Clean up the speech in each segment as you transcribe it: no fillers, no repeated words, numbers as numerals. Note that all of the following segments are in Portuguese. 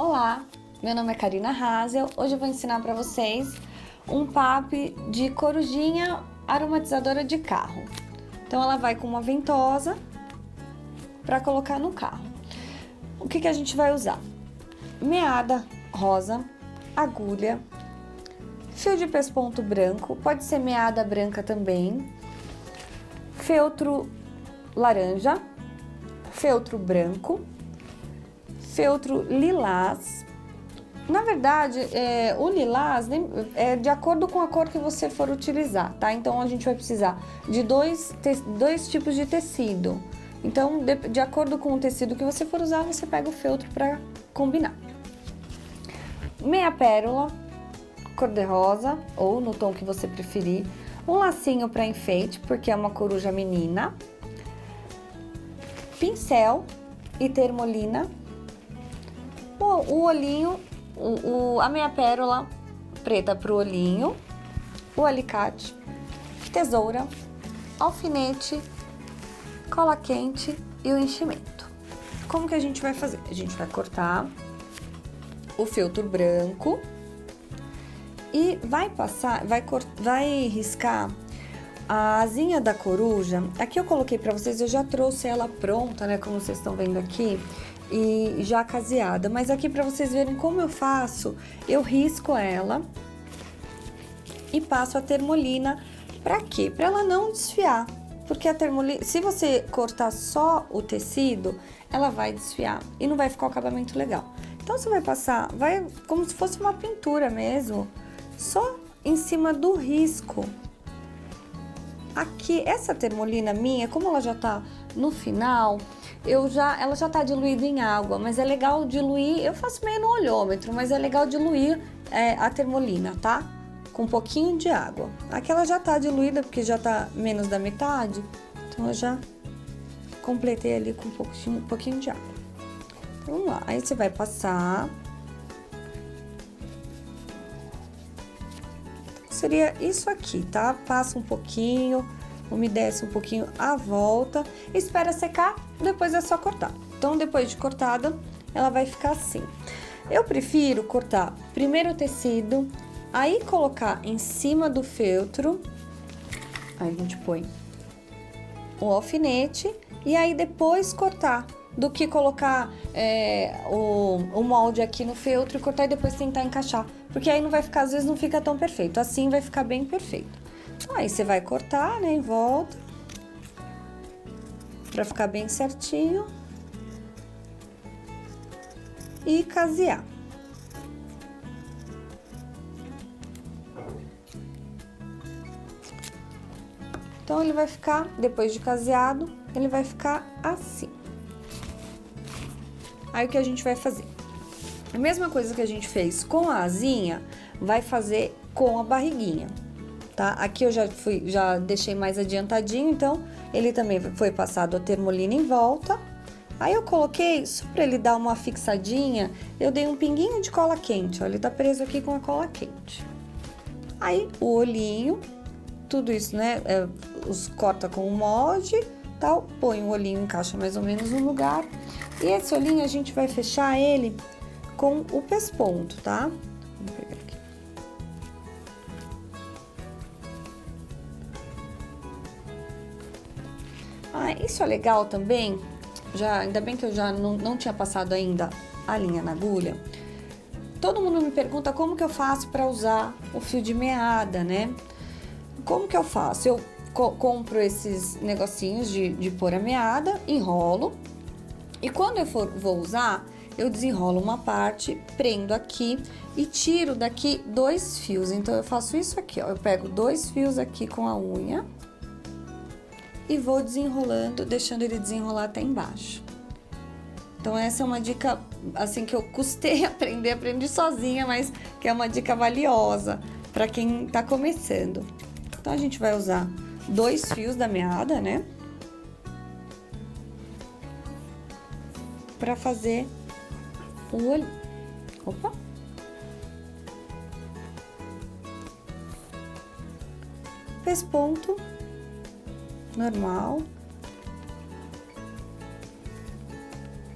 Olá, meu nome é Karina Hazel. Hoje eu vou ensinar para vocês um pape de corujinha aromatizadora de carro. Então ela vai com uma ventosa para colocar no carro. O que a gente vai usar? Meada rosa, agulha, fio de pesponto branco, pode ser meada branca também, feltro laranja, feltro branco, feltro lilás. Na verdade, o lilás é de acordo com a cor que você for utilizar, tá? Então, a gente vai precisar de dois tipos de tecido. Então, de acordo com o tecido que você for usar, você pega o feltro para combinar. Meia pérola, cor-de-rosa, ou no tom que você preferir. Um lacinho para enfeite, porque é uma coruja menina. Pincel e termolina. O olhinho, a meia pérola preta para o olhinho, o alicate, tesoura, alfinete, cola quente e o enchimento. Como que a gente vai fazer? A gente vai cortar o feltro branco e vai riscar a asinha da coruja. Aqui eu coloquei para vocês, eu já trouxe ela pronta, né, como vocês estão vendo aqui, e já caseada, mas aqui para vocês verem como eu faço, eu risco ela e passo a termolina. Para quê? Para ela não desfiar, porque a termolina, se você cortar só o tecido, ela vai desfiar e não vai ficar o acabamento legal. Então você vai passar, como se fosse uma pintura mesmo, só em cima do risco. Aqui, essa termolina minha, como ela já tá no final, ela já tá diluída em água, mas é legal diluir, eu faço meio no olhômetro, mas é legal diluir a termolina, tá? Com um pouquinho de água. Aqui ela já tá diluída, porque já tá menos da metade, então eu já completei ali com um pouquinho de água. Então, vamos lá, aí você vai passar. Seria isso aqui, tá? Passa um pouquinho, umedece um pouquinho a volta, espera secar, depois é só cortar. Então, depois de cortada, ela vai ficar assim. Eu prefiro cortar primeiro o tecido, aí colocar em cima do feltro, aí a gente põe o alfinete e aí depois cortar, do que colocar o molde aqui no feltro e cortar e depois tentar encaixar, porque aí não vai ficar, às vezes não fica tão perfeito, assim vai ficar bem perfeito. Então, aí você vai cortar, né, em volta, pra ficar bem certinho e casear. Então, ele vai ficar, depois de caseado, ele vai ficar assim. Aí, o que a gente vai fazer? A mesma coisa que a gente fez com a asinha, vai fazer com a barriguinha, tá? Aqui eu já deixei mais adiantadinho, então, ele também foi passado a termolina em volta. Aí, eu coloquei, só pra ele dar uma fixadinha, eu dei um pinguinho de cola quente, ó, ele tá preso aqui com a cola quente. Aí, o olhinho, tudo isso, né, corta com o molde, tal, põe o olhinho, encaixa mais ou menos no lugar. E esse olhinho a gente vai fechar ele com o pesponto, tá? Vamos pegar aqui. Isso é legal também, ainda bem que eu já não tinha passado ainda a linha na agulha. Todo mundo me pergunta como que eu faço para usar o fio de meada, né? Como que eu faço? Eu compro esses negocinhos de pôr a meada, enrolo. E quando eu vou usar, eu desenrolo uma parte, prendo aqui e tiro daqui 2 fios. Então, eu faço isso aqui, ó. Eu pego 2 fios aqui com a unha e vou desenrolando, deixando ele desenrolar até embaixo. Então, essa é uma dica, assim, que eu custei aprender, aprendi sozinha, mas que é uma dica valiosa para quem tá começando. Então, a gente vai usar 2 fios da meada, né? Para fazer o olho. Opa! Pesponto normal.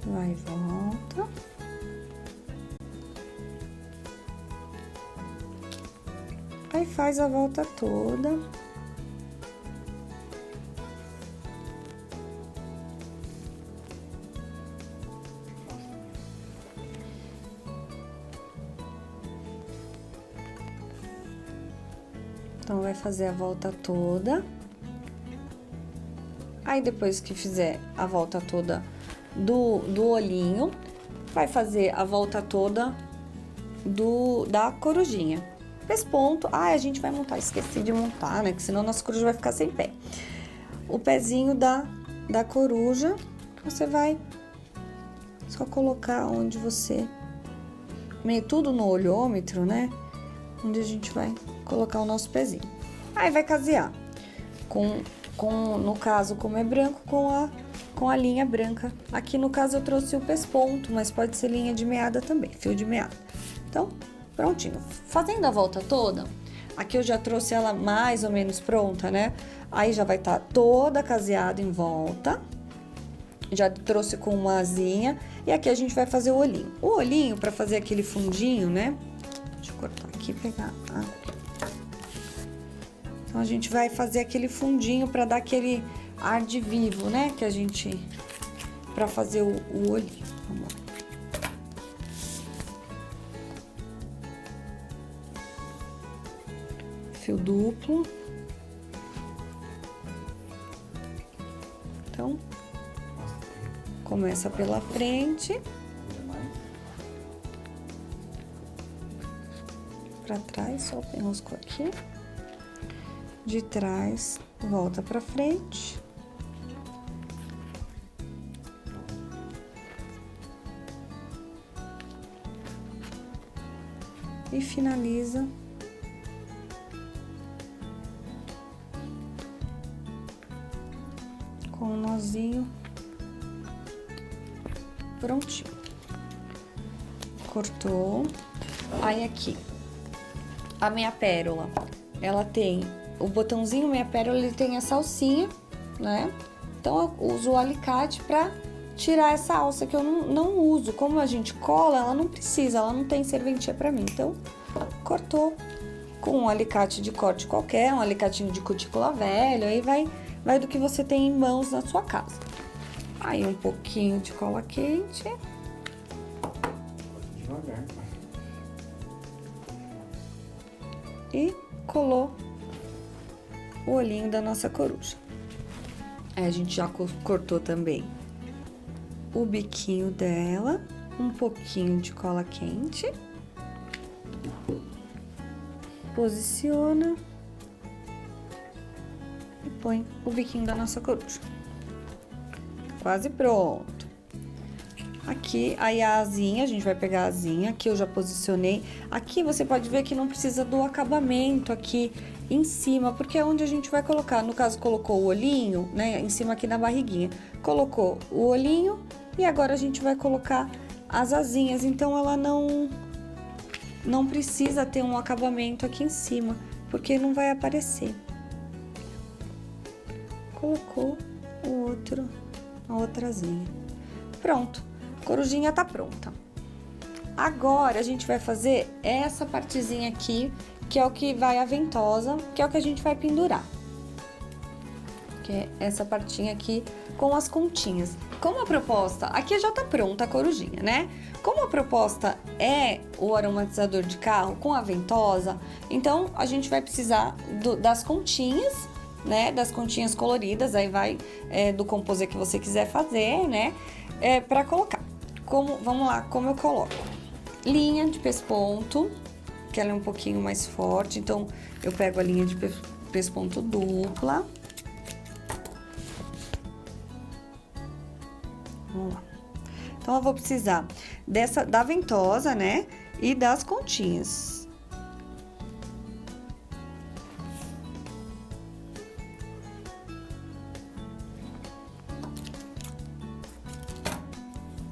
Vai e volta. Aí faz a volta toda. Então, vai fazer a volta toda. Aí, depois que fizer a volta toda do olhinho, vai fazer a volta toda da corujinha. Pesponto. Ah, a gente vai montar. Esqueci de montar, né? Que senão nossa coruja vai ficar sem pé. O pezinho da coruja, você vai só colocar onde você... Meio tudo no olhômetro, né? Onde a gente vai colocar o nosso pezinho. Aí vai casear no caso, como é branco, com a linha branca. Aqui no caso eu trouxe o pesponto, mas pode ser linha de meada também, fio de meada. Então, prontinho. Fazendo a volta toda, aqui eu já trouxe ela mais ou menos pronta, né? Aí já vai estar toda caseada em volta. Já trouxe com uma asinha. E aqui a gente vai fazer o olhinho. O olhinho, para fazer aquele fundinho, né? Deixa eu cortar aqui e pegar. Então, a gente vai fazer aquele fundinho para dar aquele ar de vivo, né? Que a gente... Para fazer o olhinho. Vamos lá. Fio duplo. Então, começa pela frente. Pra trás, só enrosco aqui. De trás, volta pra frente. E finaliza com o nozinho prontinho. Cortou. Aí aqui, a minha pérola, ela tem o botãozinho meia pérola, ele tem essa alcinha, né? Então eu uso o alicate pra tirar essa alça que eu não uso. Como a gente cola, ela não precisa, ela não tem serventia pra mim. Então, cortou com um alicate de corte qualquer, um alicatinho de cutícula velho, aí vai do que você tem em mãos na sua casa. Aí um pouquinho de cola quente. Devagar. E colou o olhinho da nossa coruja. Aí a gente já cortou também o biquinho dela, um pouquinho de cola quente. Posiciona e põe o biquinho da nossa coruja. Quase pronto. Aqui, aí a asinha, a gente vai pegar a asinha, aqui eu já posicionei. Aqui você pode ver que não precisa do acabamento aqui em cima, porque é onde a gente vai colocar. No caso, colocou o olhinho, né, em cima aqui na barriguinha. Colocou o olhinho e agora a gente vai colocar as asinhas. Então, ela não precisa ter um acabamento aqui em cima, porque não vai aparecer. Colocou a outra asinha. Pronto. Corujinha tá pronta. Agora, a gente vai fazer essa partezinha aqui, que é o que vai a ventosa, que é o que a gente vai pendurar. Que é essa partinha aqui com as continhas. Como a proposta... Aqui já tá pronta a corujinha, né? Como a proposta é o aromatizador de carro com a ventosa, então a gente vai precisar das continhas, né? Das continhas coloridas, aí vai do composê que você quiser fazer, né? Pra colocar. Vamos lá, como eu coloco? Linha de pesponto, que ela é um pouquinho mais forte, então eu pego a linha de pesponto dupla. Vamos lá. Então eu vou precisar da ventosa, né? E das continhas.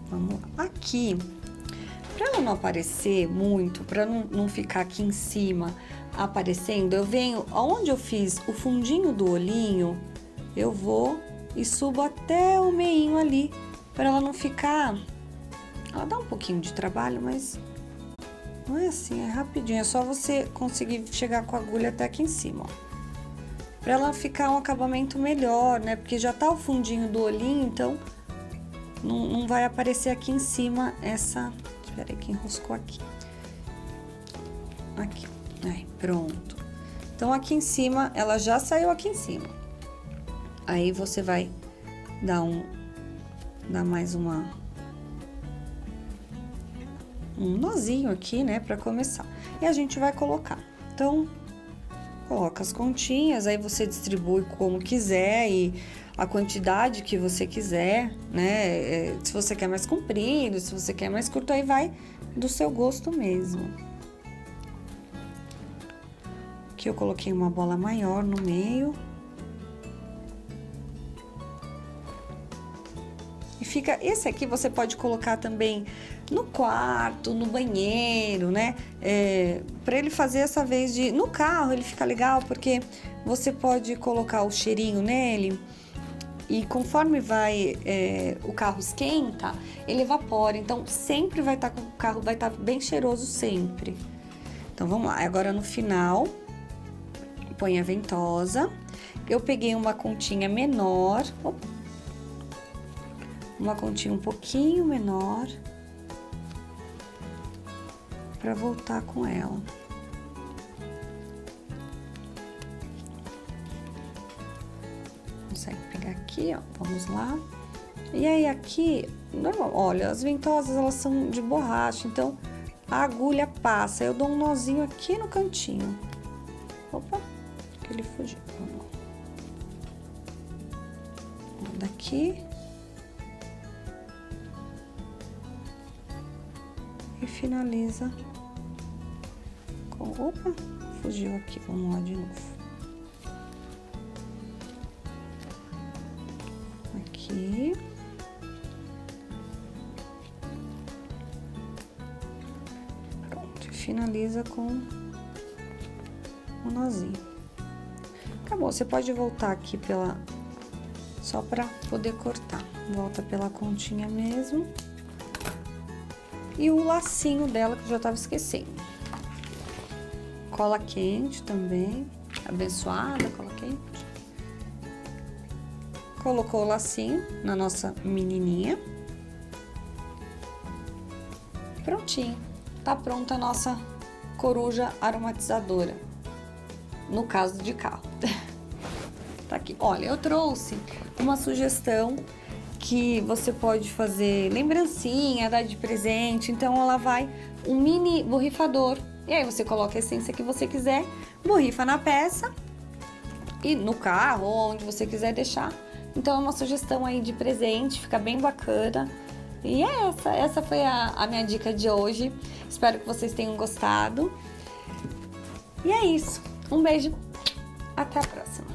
Vamos lá. Aqui, para ela não aparecer muito, para não ficar aqui em cima aparecendo, eu venho, onde eu fiz o fundinho do olhinho, eu vou e subo até o meinho ali, para ela não ficar... Ela dá um pouquinho de trabalho, mas Não é assim, é rapidinho. É só você conseguir chegar com a agulha até aqui em cima, ó. Pra ela ficar um acabamento melhor, né? Porque já tá o fundinho do olhinho, então não vai aparecer aqui em cima essa... Espera aí que enroscou aqui. Aqui. Aí, pronto. Então, aqui em cima, ela já saiu aqui em cima. Aí, você vai dar mais um nozinho aqui, né? Pra começar. E a gente vai colocar. Então, coloca as continhas, aí você distribui como quiser e a quantidade que você quiser, né? Se você quer mais comprido, se você quer mais curto, aí vai do seu gosto mesmo. Aqui eu coloquei uma bola maior no meio. E fica... Esse aqui você pode colocar também no quarto, no banheiro, né? Pra ele fazer essa vez de... No carro ele fica legal, porque você pode colocar o cheirinho nele e conforme o carro esquenta, ele evapora. Então, sempre vai estar o carro vai estar bem cheiroso sempre. Então, vamos lá. Agora, no final, põe a ventosa. Eu peguei uma continha menor. Uma continha um pouquinho menor. Pra voltar com ela. Consegue pegar aqui, ó. Vamos lá. E aí, aqui, normal, olha, as ventosas, elas são de borracha, então a agulha passa. Eu dou um nozinho aqui no cantinho. Opa, que ele fugiu. Vamos lá. Daqui. E finaliza com... Opa, fugiu aqui. Vamos lá de novo. Aqui. Pronto, finaliza com um nozinho. Acabou, você pode voltar aqui só pra poder cortar. Volta pela continha mesmo. E o lacinho dela, que eu já tava esquecendo. Cola quente também, abençoada, cola quente. Colocou o lacinho na nossa menininha. Prontinho. Tá pronta a nossa coruja aromatizadora. No caso de carro. Tá aqui. Olha, eu trouxe uma sugestão que você pode fazer lembrancinha, dar de presente. Então, ela vai um mini borrifador. E aí, você coloca a essência que você quiser, borrifa na peça e no carro, ou onde você quiser deixar. Então, é uma sugestão aí de presente, fica bem bacana. E essa foi a minha dica de hoje. Espero que vocês tenham gostado. E é isso. Um beijo. Até a próxima.